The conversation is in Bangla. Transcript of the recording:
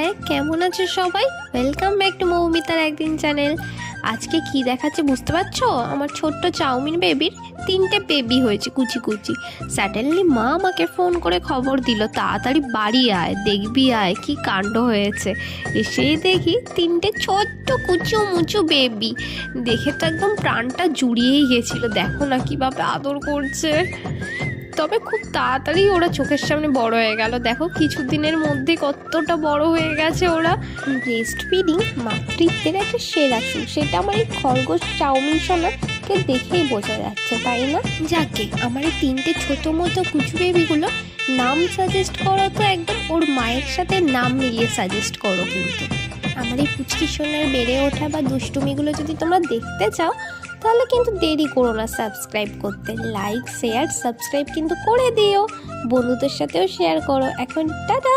হাই, কেমন আছে সবাই? ওয়েলকাম ব্যাক টু মৌমিতার একদিন চ্যানেল। আজকে কি দেখাচ্ছে বুঝতে পারছো? আমার ছোট্ট চাউমিন বেবির 3টে বেবি হয়েছে, কুচি কুচি। সাডেনলি মা আমাকে ফোন করে খবর দিল, তাড়াতাড়ি বাড়ি আয়, দেখবি আয় কি কাণ্ড হয়েছে। এসেই দেখি 3টে ছোট্ট কুচু মুচু বেবি। দেখে তো একদম প্রাণটা জুড়িয়েই গেছিল। দেখো না কিভাবে আদর করছে। তবে খুব তাড়াতাড়ি ওরা চোখের সামনে বড় হয়ে গেল। দেখো কিছুদিনের মধ্যে কতটা বড় হয়ে গেছে ওরা। ব্রেস্ট ফিডিং মাতৃত্বের একটা সেরা সুর, সেটা আমার এই খরগোশ চাউমিন সোনাকে দেখেই বোঝা যাচ্ছে, তাই না? যাকে আমার এই 3টে ছোটো মতো কুচু বেবিগুলো নাম সাজেস্ট করো তো একদম ওর মায়ের সাথে নাম মিলিয়ে সাজেস্ট করো। কিন্তু আমার এই পুচকি সোনার বেড়ে ওঠা বা দুষ্টুমিগুলো যদি তোমরা দেখতে চাও তাহলে কিন্তু দেরি করো না সাবস্ক্রাইব করতে। লাইক শেয়ার সাবস্ক্রাইব কিন্তু করে দিও, বন্ধুদের সাথেও শেয়ার করো। এখন টাটা।